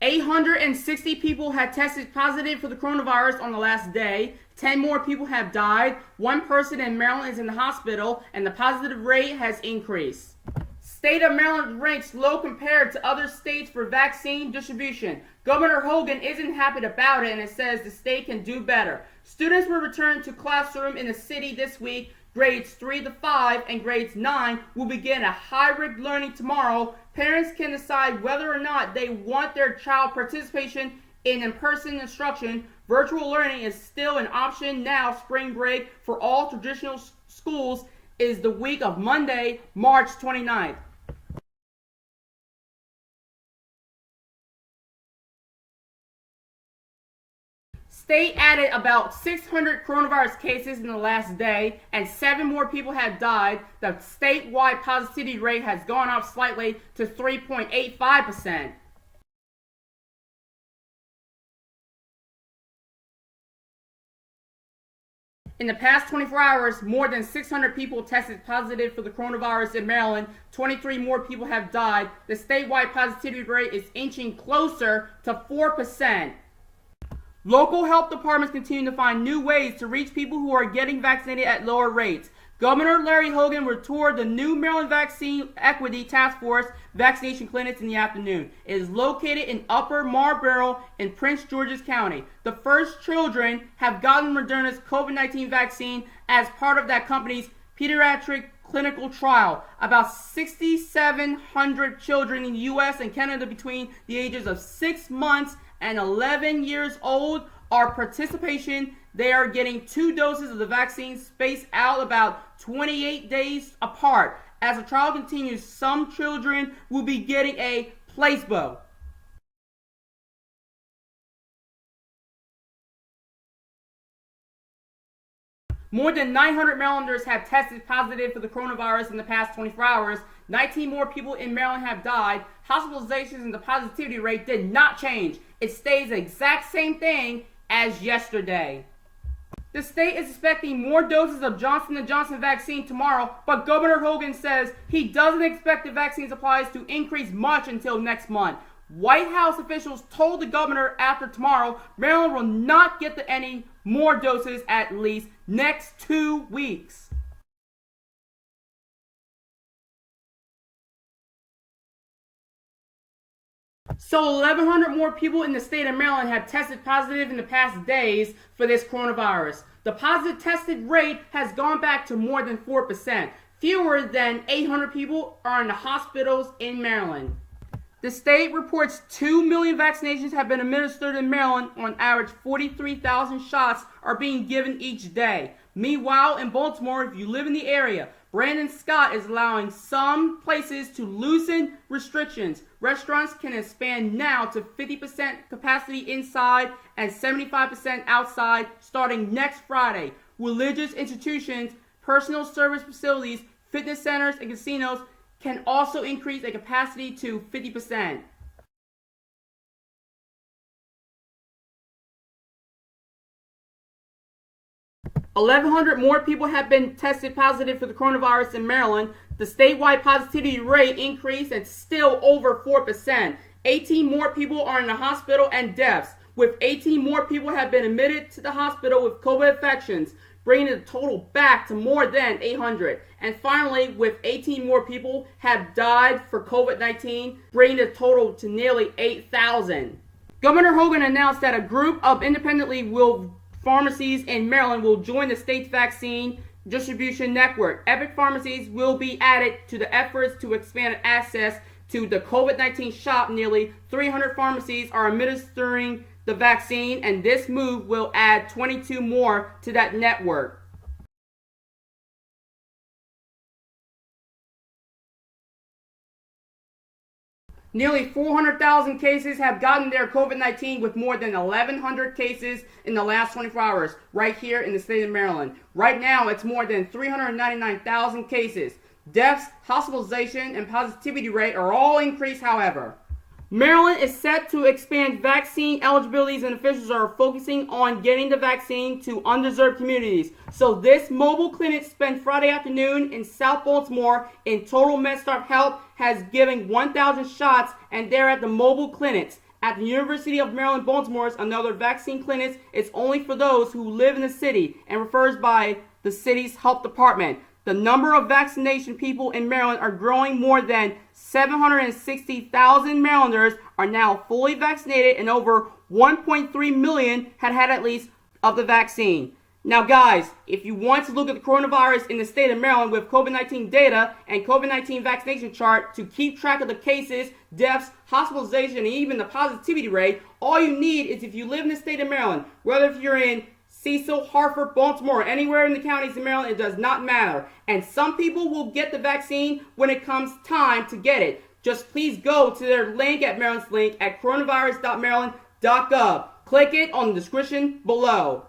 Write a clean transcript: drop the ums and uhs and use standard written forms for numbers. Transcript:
860 people had tested positive for the coronavirus on the last day. 10 more people have died. One person in Maryland is in the hospital, and the positive rate has increased. State of Maryland ranks low compared to other states for vaccine distribution. Governor Hogan isn't happy about it, and it says the state can do better. Students will return to classroom in the city this week. Grades 3 to 5 and grades 9 will begin a hybrid learning tomorrow. Parents can decide whether or not they want their child participation in-person instruction. Virtual learning is still an option now. Spring break for all traditional schools is the week of Monday, March 29th. State added about 600 coronavirus cases in the last day, and 7 more people have died. The statewide positivity rate has gone up slightly to 3.85%. In the past 24 hours, more than 600 people tested positive for the coronavirus in Maryland. 23 more people have died. The statewide positivity rate is inching closer to 4%. Local health departments continue to find new ways to reach people who are getting vaccinated at lower rates. Governor Larry Hogan will tour the new Maryland Vaccine Equity Task Force vaccination clinics in the afternoon. It is located in Upper Marlboro in Prince George's County. The first children have gotten Moderna's COVID-19 vaccine as part of that company's pediatric clinical trial. About 6,700 children in the U.S. and Canada between the ages of 6 months and 11 years old are participation. They are getting 2 doses of the vaccine spaced out about 28 days apart. As the trial continues, some children will be getting a placebo. More than 900 Marylanders have tested positive for the coronavirus in the past 24 hours. 19 more people in Maryland have died. Hospitalizations and the positivity rate did not change. It stays the exact same thing as yesterday. The state is expecting more doses of Johnson & Johnson vaccine tomorrow, but Governor Hogan says he doesn't expect the vaccine supplies to increase much until next month. White House officials told the governor after tomorrow, Maryland will not get any more doses at least next 2 weeks. So 1,100 more people in the state of Maryland have tested positive in the past days for this coronavirus. The positive tested rate has gone back to more than 4%. Fewer than 800 people are in the hospitals in Maryland. The state reports 2 million vaccinations have been administered in Maryland. On average, 43,000 shots are being given each day. Meanwhile, in Baltimore, if you live in the area, Brandon Scott is allowing some places to loosen restrictions. Restaurants can expand now to 50% capacity inside and 75% outside starting next Friday. Religious institutions, personal service facilities, fitness centers, and casinos can also increase their capacity to 50%. Eleven hundred more people have been tested positive for the coronavirus in Maryland. The statewide positivity rate increased and still over 4%. 18 more people are in the hospital and deaths, with 18 more people have been admitted to the hospital with COVID infections, bringing the total back to more than 800. And finally, with 18 more people have died for COVID-19, bringing the total to nearly 8,000. Governor Hogan announced that a group of independently willed pharmacies in Maryland will join the state's vaccine distribution network. Epic Pharmacies will be added to the efforts to expand access to the COVID-19 shot. Nearly 300 pharmacies are administering the vaccine, and this move will add 22 more to that network. Nearly 400,000 cases have gotten their COVID-19, with more than 1,100 cases in the last 24 hours right here in the state of Maryland. Right now, it's more than 399,000 cases. Deaths, hospitalization, and positivity rate are all increased, however. Maryland is set to expand vaccine eligibilities, and officials are focusing on getting the vaccine to underserved communities. So this mobile clinic spent Friday afternoon in South Baltimore in total MedStart Health has given 1,000 shots, and they're at the mobile clinics. at the University of Maryland, Baltimore's another vaccine clinic is only for those who live in the city and refers by the city's health department. The number of vaccination people in Maryland are growing. More than 760,000 Marylanders are now fully vaccinated, and over 1.3 million had at least of the vaccine. Now guys, if you want to look at the coronavirus in the state of Maryland with COVID-19 data and COVID-19 vaccination chart to keep track of the cases, deaths, hospitalization, and even the positivity rate, all you need is if you live in the state of Maryland, whether if you're in Cecil, Hartford, Baltimore, anywhere in the counties of Maryland, it does not matter. And some people will get the vaccine when it comes time to get it. Just please go to their link at Maryland's link at coronavirus.maryland.gov. Click it on the description below.